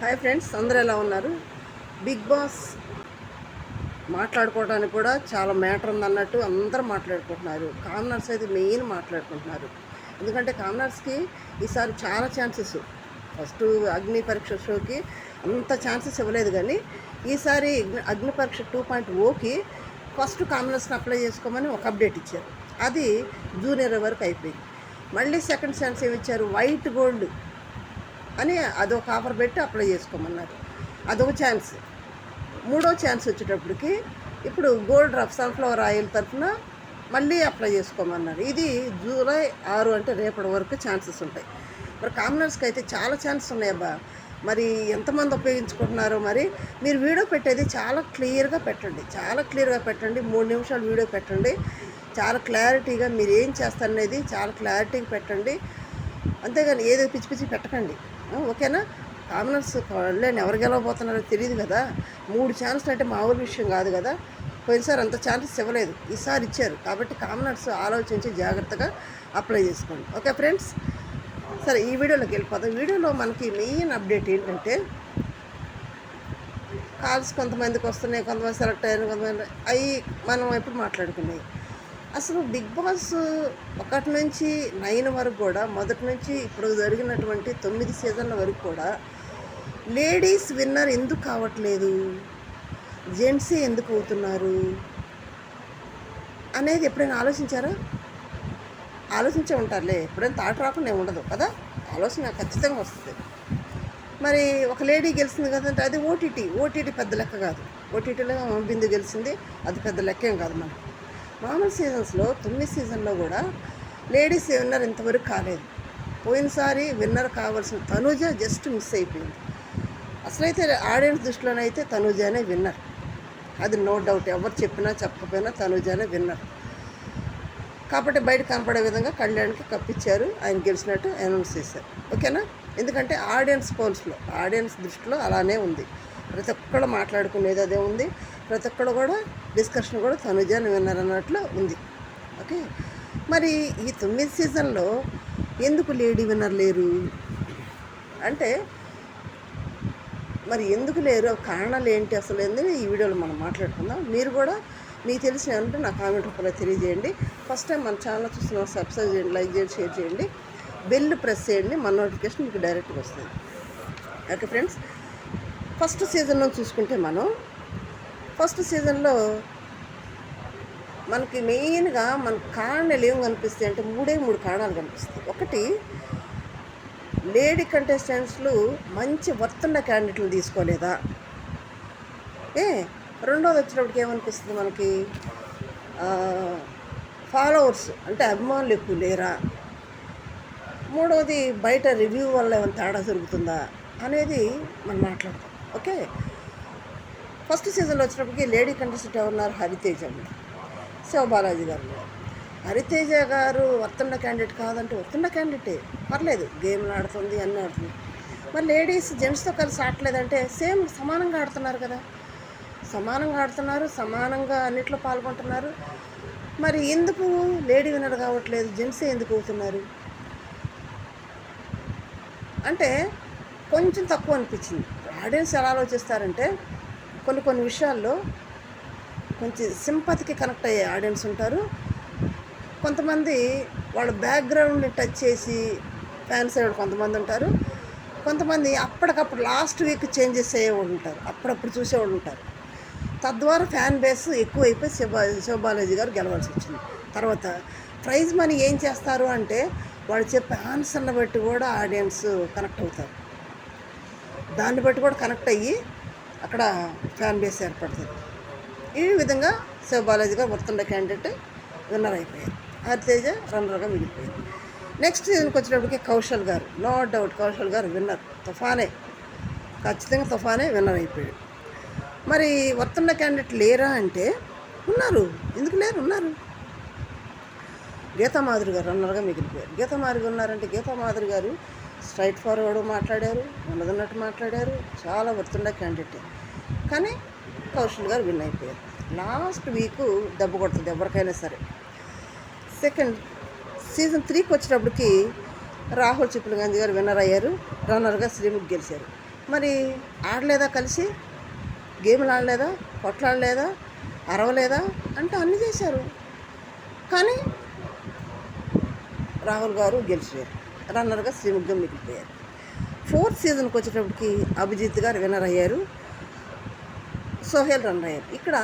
Hi friends, అందరూ ఎలా ఉన్నారు? బిగ్ బాస్ మాట్లాడుకోవడానికి కూడా చాలా మ్యాటర్ ఉందన్నట్టు అందరూ మాట్లాడుకుంటున్నారు. కామనర్స్ అయితే మెయిన్ మాట్లాడుకుంటున్నారు. ఎందుకంటే కామనర్స్కి ఈసారి చాలా ఛాన్సెస్. ఫస్ట్ అగ్ని పరీక్ష షోకి అంత ఛాన్సెస్ ఇవ్వలేదు, కానీ ఈసారి అగ్ని పరీక్ష 2.0కి ఫస్ట్ కామనర్స్ని అప్లై చేసుకోమని ఒక అప్డేట్ ఇచ్చారు. అది జూనియర్ వరకు అయిపోయింది. మళ్ళీ సెకండ్ ఛాన్స్ ఏమి ఇచ్చారు? వైట్ గోల్డ్ అని అదొక ఆఫర్ పెట్టి అప్లై చేసుకోమన్నారు. అదొక ఛాన్స్. మూడో ఛాన్స్ వచ్చేటప్పటికి ఇప్పుడు గోల్డ్ డ్రాప్ సన్ఫ్లవర్ ఆయిల్ తరఫున మళ్ళీ అప్లై చేసుకోమన్నారు. ఇది జూలై 6 అంటే రేపటి వరకు ఛాన్సెస్ ఉంటాయి. మరి కామనర్స్కి అయితే చాలా ఛాన్సెస్ ఉన్నాయబ్బా. మరి ఎంతమంది ఉపయోగించుకుంటున్నారో మరి. మీరు వీడియో పెట్టేది చాలా క్లియర్గా పెట్టండి, 3 నిమిషాలు వీడియో పెట్టండి. చాలా క్లారిటీగా మీరు ఏం చేస్తారనేది చాలా క్లారిటీగా పెట్టండి. అంతేగాని ఏదో పిచ్చి పిచ్చి పెట్టకండి, ఓకేనా? కామనర్స్ వాళ్ళని ఎవరు గెలవబోతున్నారో తెలియదు కదా. 3 ఛాన్సులు అంటే మామూలు విషయం కాదు కదా. పోయినసారి అంత ఛాన్సెస్ ఇవ్వలేదు, ఈసారి ఇచ్చారు. కాబట్టి కామనర్స్ ఆలోచించి జాగ్రత్తగా అప్లై చేసుకోండి, ఓకే ఫ్రెండ్స్? సరే, ఈ వీడియోలోకి వెళ్ళిపోతాం. వీడియోలో మనకి మెయిన్ అప్డేట్ ఏంటంటే, కాల్స్ కొంతమందికి వస్తున్నాయి, కొంతమంది సెలెక్ట్ అయ్యారు, కొంతమంది అవి మనం ఎప్పుడు మాట్లాడుకున్నాయి. అసలు బిగ్ బాస్ 1 నుంచి 9 వరకు కూడా, మొదటి నుంచి ఇప్పుడు జరిగినటువంటి 9 సీజన్ల వరకు కూడా లేడీస్ విన్నర్ ఎందుకు కావట్లేదు, జెంట్సే ఎందుకు అవుతున్నారు అనేది ఎప్పుడైనా ఆలోచించారా? ఆలోచించే ఉంటారులే, ఎప్పుడైనా థాట్ రాకుండా ఉండదు కదా, ఆలోచన ఖచ్చితంగా వస్తుంది. మరి ఒక లేడీ గెలిచింది కదంటే అది ఓటీటీ పెద్ద లెక్క కాదు. ఓటీటీలో బిందు గెలిచింది, అది పెద్ద లెక్కేం కాదు. మనకి మామూలు సీజన్స్లో 9 సీజన్లో కూడా లేడీస్ విన్నర్ ఇంతవరకు కాలేదు. పోయినసారి విన్నర్ కావాల్సిన తనూజ జస్ట్ మిస్ అయిపోయింది. అసలైతే ఆడియన్స్ దృష్టిలోనైతే తనూజానే విన్నర్, అది నో డౌట్. ఎవరు చెప్పినా చెప్పకపోయినా తనూజానే విన్నర్. కాబట్టి బయట కనపడే విధంగా కళ్యాణ్కి కప్పిచ్చారు, ఆయన గెలిచినట్టు అనౌన్స్ చేశారు, ఓకేనా? ఎందుకంటే ఆడియన్స్ పోల్స్లో, ఆడియన్స్ దృష్టిలో అలానే ఉంది. ప్రతి ఒక్కళ్ళు మాట్లాడుకునేది అదే ఉంది. ప్రతి ఒక్కళ్ళు కూడా డిస్కషన్ కూడా తనుజాని విన్నర్ అన్నట్లు ఉంది, ఓకే? మరి ఈ 9 సీజన్లో ఎందుకు లేడీ విన్నర్ లేరు అంటే, మరి ఎందుకు లేరు, కారణాలు ఏంటి అసలు ఏంది ఈ వీడియోలో మనం మాట్లాడుకుందాం. మీరు కూడా మీకు తెలిసిన అంటే నా కామెంట్ రూపంలో తెలియజేయండి. ఫస్ట్ టైం మన ఛానల్ చూస్తున్న సబ్స్క్రైబ్ చేయండి, లైక్ చేయండి, షేర్ చేయండి, బెల్ ప్రెస్ చేయండి, మన నోటిఫికేషన్ మీకు డైరెక్ట్గా వస్తుంది, ఓకే ఫ్రెండ్స్? ఫస్ట్ సీజన్లో చూసుకుంటే మనం ఫస్ట్ సీజన్లో మనకి మెయిన్గా మన కారణాలు ఏం కనిపిస్తాయి అంటే 3 కారణాలు కనిపిస్తాయి. ఒకటి, లేడీ కంటెస్టెంట్స్లు మంచి వర్తున్న క్యాండిడేట్లు తీసుకోలేదా? రెండోది వచ్చినప్పటికి ఏమనిపిస్తుంది మనకి, ఫాలోవర్స్ అంటే అభిమానులు ఎక్కువ లేరా? మూడవది, బయట రివ్యూ వల్ల ఏమైనా తేడా జరుగుతుందా అనేది మనం మాట్లాడతాం, ఓకే? ఫస్ట్ సీజన్లో వచ్చినప్పటికీ లేడీ కంటెస్టెంట్ ఎవరున్నారు? హరితేజ ఉన్నారు, శివబాలాజీ గారు ఉన్నారు. హరితేజ గారు వర్తున్న క్యాండిడేట్ కాదంటే వర్తున్న క్యాండిడేటే, పర్లేదు, గేమ్లు ఆడుతుంది, అన్నీ ఆడుతుంది. మరి లేడీస్ జెంట్స్తో కలిసి ఆడలేదంటే సేమ్ సమానంగా ఆడుతున్నారు కదా, సమానంగా ఆడుతున్నారు, సమానంగా అన్నిట్లో పాల్గొంటున్నారు. మరి ఎందుకు లేడీ విన్నర్ కావట్లేదు, జెంట్సే ఎందుకు అవుతున్నారు అంటే కొంచెం తక్కువ అనిపించింది. ఆడియన్స్ ఎలా ఆలోచిస్తారంటే, కొన్ని విషయాల్లో కొంచెం సింపతికి కనెక్ట్ అయ్యే ఆడియన్స్ ఉంటారు. కొంతమంది వాళ్ళ బ్యాక్గ్రౌండ్ని టచ్ చేసి ఫ్యాన్స్ అయ్యేవాడు కొంతమంది ఉంటారు. కొంతమంది అప్పటికప్పుడు లాస్ట్ వీక్ చేంజెస్ అయ్యేవాళ్ళు ఉంటారు, అప్పుడప్పుడు చూసేవాళ్ళు ఉంటారు. తద్వారా ఫ్యాన్ బేస్ ఎక్కువైపోయి శివబాలాజీ గారు గెలవాల్సి వచ్చింది. తర్వాత ప్రైజ్ మనీ ఏం చేస్తారు అంటే, వాళ్ళు చెప్పే ఆన్సర్ని బట్టి కూడా ఆడియన్స్ కనెక్ట్ అవుతారు. దాన్ని బట్టి కూడా కనెక్ట్ అయ్యి అక్కడ ఫ్యాన్ బేస్ ఏర్పడుతుంది. ఈ విధంగా శివబాలాజీ గారు వర్తుండ క్యాండిడేట్ విన్నర్ అయిపోయారు, హరితేజ రన్నర్గా మిగిలిపోయింది. నెక్స్ట్ సీజన్కి వచ్చేటప్పటికి కౌశల్ గారు, నో డౌట్ కౌశల్ గారు విన్నర్, ఖచ్చితంగా తుఫానే విన్నర్ అయిపోయాడు. మరి వర్తుండ క్యాండిడేట్ లేరా అంటే ఉన్నారు, ఎందుకు లేరు, ఉన్నారు. గీతామాధురి గారు రన్నర్గా మిగిలిపోయారు. గీతామాధురి ఉన్నారంటే గీతామాధురి గారు స్ట్రైట్ ఫార్వర్డ్ మాట్లాడారు, ఉన్నదన్నట్టు మాట్లాడారు, చాలా వర్తుండ క్యాండిడేట్. కానీ కౌశల్ గారు విన్ అయిపోయారు. లాస్ట్ వీక్ దెబ్బ కొడుతుంది ఎవరికైనా సరే. సెకండ్ సీజన్ 3కి వచ్చేటప్పటికి రాహుల్ చిప్పులగంజ్ గారు విన్నర్ అయ్యారు, రన్నర్గా శ్రీముఖ్ గెలిచారు. మరి ఆడలేదా కలిసి, గేమ్లు ఆడలేదా, కొట్లాడలేదా, అరవలేదా అంటే అన్నీ చేశారు. కానీ రాహుల్ గారు గెలిచారు, రన్నర్గా శ్రీముఖం మిగిలిపోయారు. 4th సీజన్కి వచ్చేటప్పటికి అభిజిత్ గారు విన్నర్ అయ్యారు, సోహెల్ రన్నర్ అయ్యారు. ఇక్కడ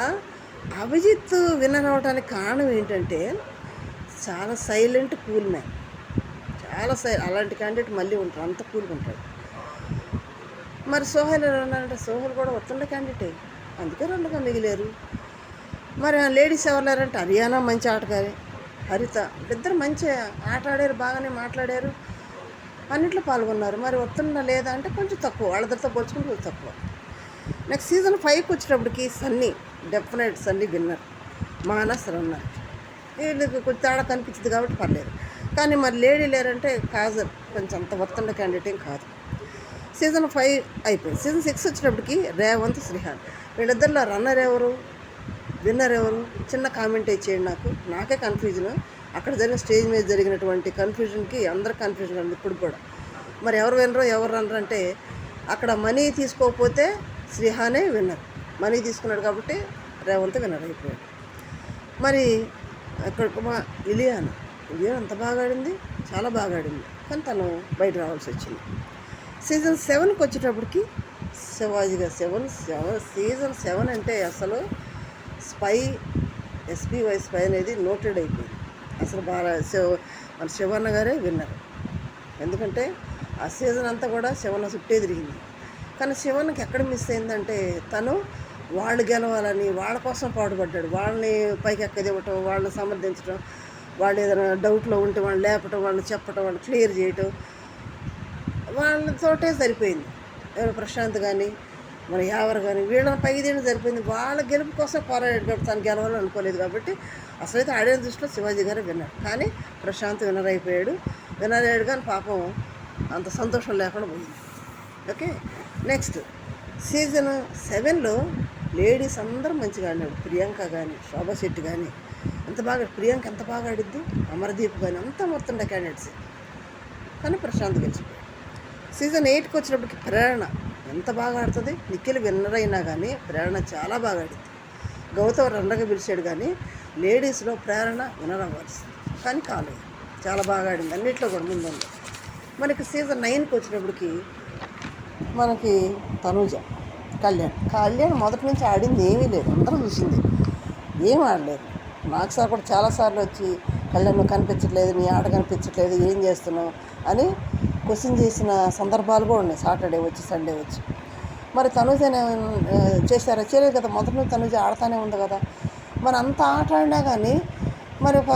అభిజిత్ విన్నర్ అవ్వడానికి కారణం ఏంటంటే చాలా సైలెంట్ కూల్ మ్యాన్, చాలా అలాంటి క్యాండిడేట్ మళ్ళీ ఉంటారు, అంత కూల్గా ఉంటాడు. మరి సోహెల్ అంటే సోహెల్ కూడా వస్తుండే క్యాండిడేటే, అందుకే రెండుగా మిగిలారు. మరి లేడీస్ ఎవరు లేరంటే హరియానా మంచి ఆటగారే, హరిత, ఇద్దరు మంచి ఆట ఆడారు, బాగానే మాట్లాడారు, అన్నింటిలో పాల్గొన్నారు. మరి వస్తుందా లేదా అంటే కొంచెం తక్కువ, వాళ్ళతో పోల్చుకుంటే కొంచెం తక్కువ. నెక్స్ట్ సీజన్ 5కి వచ్చేటప్పటికి Sunny, definite Sunny winner, Manas runner. వీళ్ళకి కొంచెం తేడా కనిపించింది కాబట్టి పర్లేదు. కానీ మరి లేడీ లేరంటే కాజల్ కొంచెం అంత వస్తుండే క్యాండిడేట్ ఏం కాదు. సీజన్ 5 అయిపోయింది. సీజన్ 6 వచ్చేటప్పటికి రేవంత్, శ్రీహాన్, వీళ్ళిద్దరిలో రన్నర్ ఎవరు, విన్నర్ ఎవరు, చిన్న కామెంట్ చేయండి. నాకే కన్ఫ్యూజన్. అక్కడ జరిగిన స్టేజ్ మీద జరిగినటువంటి కన్ఫ్యూజన్కి అందరు కన్ఫ్యూజన్ ఉంది ఇప్పుడు కూడా. మరి ఎవరు విన్నరో ఎవరు రన్నర్ అంటే అక్కడ మనీ తీసుకోకపోతే శ్రీహానే విన్నర్, మనీ తీసుకున్నాడు కాబట్టి రేవంత్ విన్నర్ అయిపోయాడు. మరి అక్కడ ఇలియాన్ అంత బాగా ఆడింది, చాలా బాగా ఆడింది, కానీ తను బయట రావాల్సి వచ్చింది. సీజన్ 7కి వచ్చేటప్పటికి శివాజీ గారు, సీజన్ 7 అంటే అసలు స్పై, SPY స్పై అనేది నోటెడ్ అయిపోయింది. అసలు బాగా మన శివన్న గారే విన్నర్. ఎందుకంటే ఆ సీజన్ అంతా కూడా శివన్న చుట్టే తిరిగింది. కానీ శివన్నకి ఎక్కడ మిస్ అయిందంటే తను వాళ్ళు గెలవాలని వాళ్ళ కోసం పాటుపడ్డాడు. వాళ్ళని పైకి ఎక్కదివ్వటం, వాళ్ళని సమర్థించడం, వాళ్ళు ఏదైనా డౌట్లో ఉంటే వాళ్ళు లేపటం, వాళ్ళని చెప్పటం, వాళ్ళు క్లియర్ చేయటం, వాళ్ళతోటే సరిపోయింది. ఎవరు ప్రశాంత్ కానీ మన యావర్ కానీ వీళ్ళని పైకి తీయడం సరిపోయింది. వాళ్ళ గెలుపు కోసం పోరాడాడు కాబట్టి తను గెలవాలని అనుకోలేదు. కాబట్టి అసలైతే ఆడిన దృష్టిలో శివాజీ గారే విన్నర్. కానీ ప్రశాంత్ విన్నర్ అయిపోయాడు. విన్నర్ అయ్యాడు కానీ పాపం అంత సంతోషం లేకుండా పోయింది. ఓకే, నెక్స్ట్ సీజన్ 7లో లేడీస్ అందరూ మంచిగా ఆడినాడు. ప్రియాంక కానీ, శోభా శెట్టి కానీ ఎంత బాగా, ప్రియాంక ఎంత బాగా ఆడిద్ది, అమర్దీప్ కానీ అంతా మొత్తం క్యాండిడేట్స్. కానీ ప్రశాంత్ గెలిచిపోయాడు. సీజన్ 8కి వచ్చినప్పటికి ప్రేరణ ఎంత బాగా ఆడుతుంది. నిఖిల్ విన్నర్ అయినా కానీ ప్రేరణ చాలా బాగా ఆడింది. గౌతమ్ రన్నర్గా పిలిచాడు కానీ లేడీస్లో ప్రేరణ విన్నర్ అవ్వాల్సింది, కానీ కాలేదు. చాలా బాగా ఆడింది, అన్నింటిలో కూడా ముందుంది. మనకి సీజన్ 9కి వచ్చినప్పటికి మనకి తనూజ, కళ్యాణ్ మొదటి నుంచి ఆడింది ఏమీ లేదు, అందరూ చూసింది, ఏం ఆడలేదు. నాకు సార్ కూడా చాలాసార్లు వచ్చి కళ్యాణ్ నువ్వు కనిపించట్లేదు, నీ ఆట కనిపించట్లేదు, ఏం చేస్తున్నావు అని క్వశ్చన్ చేసిన సందర్భాలు కూడా ఉన్నాయి. సాటర్డే వచ్చి, సండే వచ్చి. మరి తనూజ చేశారా? చేయలేదు కదా. మొదటి నుంచి తనూజ ఆడుతూనే ఉంది కదా. మరి అంత ఆట ఆడినా కానీ మరి ఒక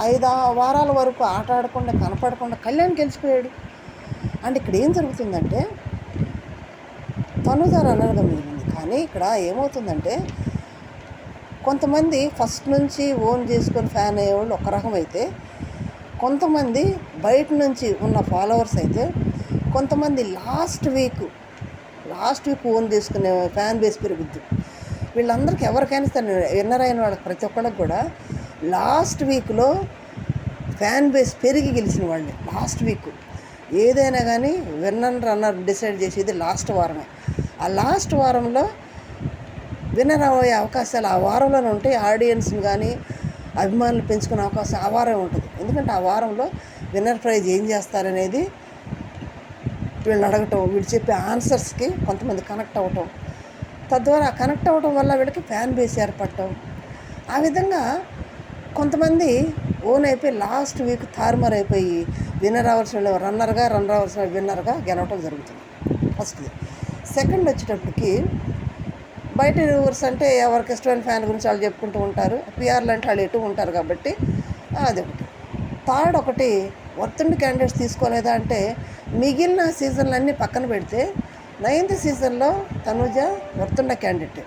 5 వారాల వరకు ఆట ఆడకుండా కనపడకుండా కళ్యాణ్ గెలిచిపోయాడు. అంటే ఇక్కడ ఏం జరుగుతుందంటే తనూజ రన్నర్గా మిగిలింది. కానీ ఇక్కడ ఏమవుతుందంటే కొంతమంది ఫస్ట్ నుంచి ఓన్ చేసుకొని ఫ్యాన్ అయ్యేవాళ్ళు ఒక రకం అయితే, కొంతమంది బయట నుంచి ఉన్న ఫాలోవర్స్ అయితే, కొంతమంది లాస్ట్ వీక్ ఓన్ చేసుకునే ఫ్యాన్ బేస్ పెరుగుద్ది. వీళ్ళందరికీ ఎవరికైనా సరే విన్నర్ అయిన వాళ్ళకి ప్రతి ఒక్కళ్ళకి కూడా లాస్ట్ వీక్లో ఫ్యాన్ బేస్ పెరిగి గెలిచిన వాళ్ళే. లాస్ట్ వీక్ ఏదైనా కానీ విన్నర్ రన్నర్ డిసైడ్ చేసేది లాస్ట్ వారమే. ఆ లాస్ట్ వారంలో విన్నర్ అయ్యే అవకాశాలు ఆ వారంలోనే ఉంటాయి. ఆడియన్స్ని కానీ అభిమానులు పెంచుకునే అవకాశం ఆ వారం ఉంటుంది. ఎందుకంటే ఆ వారంలో విన్నర్ ప్రైజ్ ఏం చేస్తారనేది వీళ్ళని అడగటం, వీళ్ళు చెప్పే ఆన్సర్స్కి కొంతమంది కనెక్ట్ అవ్వటం, తద్వారా కనెక్ట్ అవ్వటం వల్ల వీళ్ళకి ఫ్యాన్ బేస్ ఏర్పడటం. ఆ విధంగా కొంతమంది ఓన్ అయిపోయి లాస్ట్ వీక్ తారుమారు అయిపోయి విన్నర్ అవ్వాల్సిన రన్నర్ అవ్వాల్సిన విన్నర్గా గెలవటం జరుగుతుంది. ఫస్ట్ది. సెకండ్ వచ్చేటప్పటికి బయట ఊర్స్ అంటే ఎవరికి ఇష్టమైన ఫ్యాన్ గురించి వాళ్ళు చెప్పుకుంటూ ఉంటారు. పిఆర్లు అంటే వాళ్ళు ఎటు ఉంటారు కాబట్టి అది ఒకటి. థర్డ్ ఒకటి వర్తుండి క్యాండిడేట్స్ తీసుకోలేదా అంటే మిగిలిన సీజన్లన్నీ పక్కన పెడితే 9th సీజన్లో తనూజ వర్తుండ క్యాండిడేట్.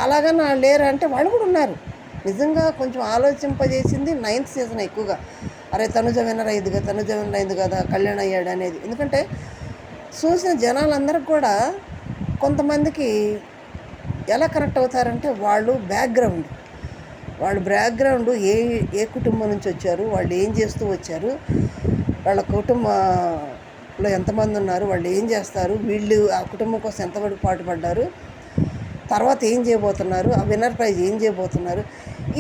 అలాగని వాళ్ళు లేరు అంటే వాళ్ళు కూడా ఉన్నారు. నిజంగా కొంచెం ఆలోచింపజేసింది 9th సీజన్ ఎక్కువగా. అరే తనూజ విన్నర్ అయింది కదా, కళ్యాణ్ అయ్యాడు అనేది. ఎందుకంటే చూసిన జనాలందరికీ కూడా కొంతమందికి ఎలా కనెక్ట్ అవుతారంటే వాళ్ళు బ్యాక్గ్రౌండ్ ఏ కుటుంబం నుంచి వచ్చారు, వాళ్ళు ఏం చేస్తూ వచ్చారు, వాళ్ళ కుటుంబ లో ఎంతమంది ఉన్నారు, వాళ్ళు ఏం చేస్తారు, వీళ్ళు ఆ కుటుంబం కోసం ఎంతవరకు పాటుపడ్డారు, తర్వాత ఏం చేయబోతున్నారు, ఆ విన్నర్ ప్రైజ్ ఏం చేయబోతున్నారు,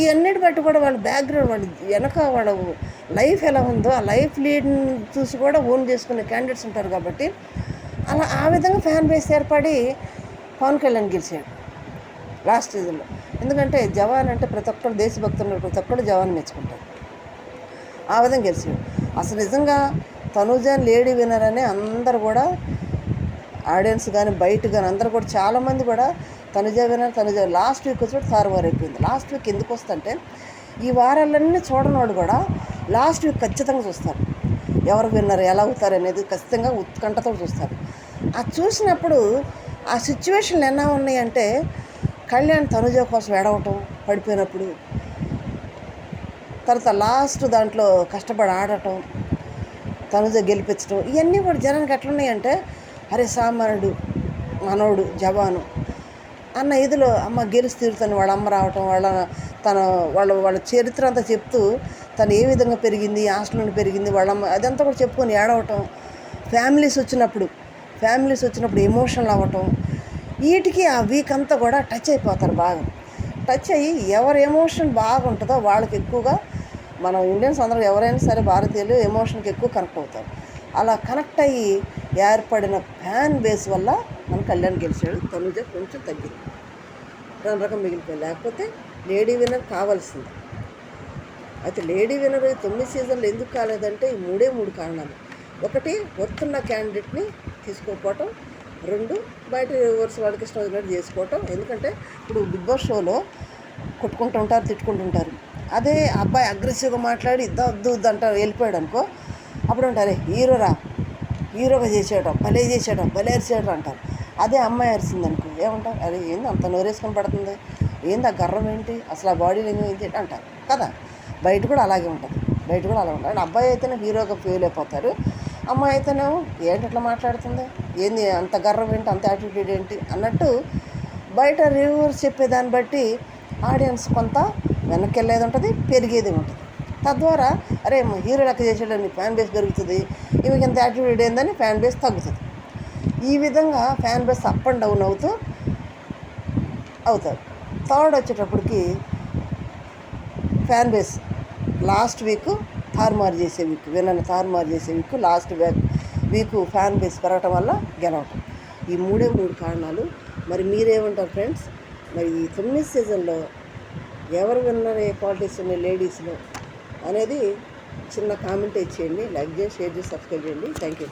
ఈ అన్నిటి బట్టి కూడా వాళ్ళ బ్యాక్గ్రౌండ్, వాళ్ళ వెనక వాళ్ళ లైఫ్ ఎలా ఉందో ఆ లైఫ్ లీడ్ని చూసి కూడా ఓన్ చేసుకునే క్యాండిడేట్స్ ఉంటారు. కాబట్టి అలా ఆ విధంగా ఫ్యాన్ బేస్ ఏర్పడి పవన్ కళ్యాణ్ గెలిచాడు లాస్ట్ సీజన్లో. ఎందుకంటే జవాన్ అంటే ప్రతి ఒక్కరు దేశభక్తులు, ప్రతి ఒక్కరు జవాన్ మెచ్చుకుంటారు. ఆ విధంగా గెలిచాడు. అసలు నిజంగా తనుజ లేడీ విన్నర్ అని అందరు కూడా ఆడియన్స్ కానీ బయట కానీ అందరూ కూడా చాలామంది కూడా Tanuja winner, Tanuja last week వచ్చి తారుమారు అయిపోయింది. లాస్ట్ వీక్ ఎందుకు వస్తుంటే ఈ వారాలన్నీ చూడని వాళ్ళు కూడా లాస్ట్ వీక్ ఖచ్చితంగా చూస్తారు. ఎవరు విన్నర్, ఎలా అవుతారు అనేది ఖచ్చితంగా ఉత్కంఠతో చూస్తారు. అది చూసినప్పుడు ఆ సిచ్యువేషన్లు ఎలా ఉన్నాయంటే కళ్యాణ్ తనుజ కోసం ఏడవటం పడిపోయినప్పుడు, తర్వాత లాస్ట్ దాంట్లో కష్టపడి ఆడటం, తనుజ గెలిపించడం, ఇవన్నీ కూడా జనానికి ఎట్లున్నాయంటే అరే సామాన్యుడు మనోడు జవాను అన్న ఇదిలో అమ్మ గెలిచి తీరుతాను, వాళ్ళ అమ్మ రావటం, వాళ్ళ చరిత్ర అంతా చెప్తూ తను ఏ విధంగా పెరిగింది, హాస్టల్లో పెరిగింది, వాళ్ళమ్మ అదంతా కూడా చెప్పుకొని ఏడవటం, ఫ్యామిలీస్ వచ్చినప్పుడు ఎమోషనల్ అవ్వటం, వీటికి ఆ వీక్ అంతా కూడా టచ్ అయిపోతారు. బాగా టచ్ అయ్యి ఎవరి ఎమోషన్ బాగుంటుందో వాళ్ళకి ఎక్కువగా, మనం ఇండియన్స్ అందరూ ఎవరైనా సరే భారతీయులు ఎమోషన్కి ఎక్కువ కనెక్ట్ అవుతారు. అలా కనెక్ట్ అయ్యి ఏర్పడిన ఫ్యాన్ బేస్ వల్ల మన కళ్యాణ్ గెలిచాడు. తనుజ కొంచెం తగ్గింది, రకం మిగిలిపోయింది. లేకపోతే లేడీ విన్నర్ కావాల్సింది. అయితే లేడీ విన్నర్ 9 సీజన్లు ఎందుకు కాలేదంటే ఈ మూడు కారణాలు. ఒకటి, వస్తున్న క్యాండిడేట్ని తీసుకోకపోవటం. 2, బయట రివర్స్ వాళ్ళకి ఇష్టం వచ్చినట్టు చేసుకోవటం. ఎందుకంటే ఇప్పుడు బిగ్ బాస్ షోలో కొట్టుకుంటూ ఉంటారు, తిట్టుకుంటుంటారు. అదే అబ్బాయి అగ్రెసివ్గా మాట్లాడి వద్దు అంటారు, వెళ్ళిపోయాడు అనుకో, అప్పుడు అంటారే హీరోగా చేసేయడం, భలే అరిచేయడం అంటారు. అదే అమ్మాయి అరిసింది అనుకో ఏమంటారు, అరే ఏంది అంత నోరేసుకొని పడుతుంది, ఏంది ఆ గర్వం ఏంటి, అసలు ఆ బాడీ లాంగ్వేజ్ ఏంటి అంటారు కదా. బయట కూడా అలాగే ఉంటుంది. అండ్ అబ్బాయి అయితేనే హీరోగా ఫెయిల్ అయిపోతారు, అమ్మాయి అయితేనేమో ఏంటి అట్లా మాట్లాడుతుంది, ఏంది అంత గర్వం ఏంటి, అంత యాటిట్యూడ్ ఏంటి అన్నట్టు బయట రివ్యూవర్స్ చెప్పేదాన్ని బట్టి ఆడియన్స్ కొంత వెనక్కి వెళ్ళేది ఉంటుంది, పెరిగేది ఉంటుంది. తద్వారా అరే హీరో లెక్క చేసేటని ఫ్యాన్ బేస్ పెరుగుతుంది, ఈమెకి ఎంత యాటిట్యూడ్ ఏందని ఫ్యాన్ బేస్ తగ్గుతుంది. ఈ విధంగా fan base up and down అవుతారు. థర్డ్ వచ్చేటప్పటికి ఫ్యాన్ బేస్ లాస్ట్ వీక్ తారుమారు చేసే వీక్, విన్నర్ని తారుమారు చేసే week, last week fan base పెరగటం వల్ల గెలవటం. ఈ మూడు కారణాలు. మరి మీరేమంటారు ఫ్రెండ్స్? మరి ఈ 9 సీజన్లో ఎవరు విన్నర్, ఏ క్వాలిటీస్ ఉన్నాయి లేడీస్లో అనేది చిన్న కామెంట్ ఇచ్చేయండి. లైక్ చేసి, షేర్ చేసి, సబ్స్క్రైబ్ చేయండి. Thank you.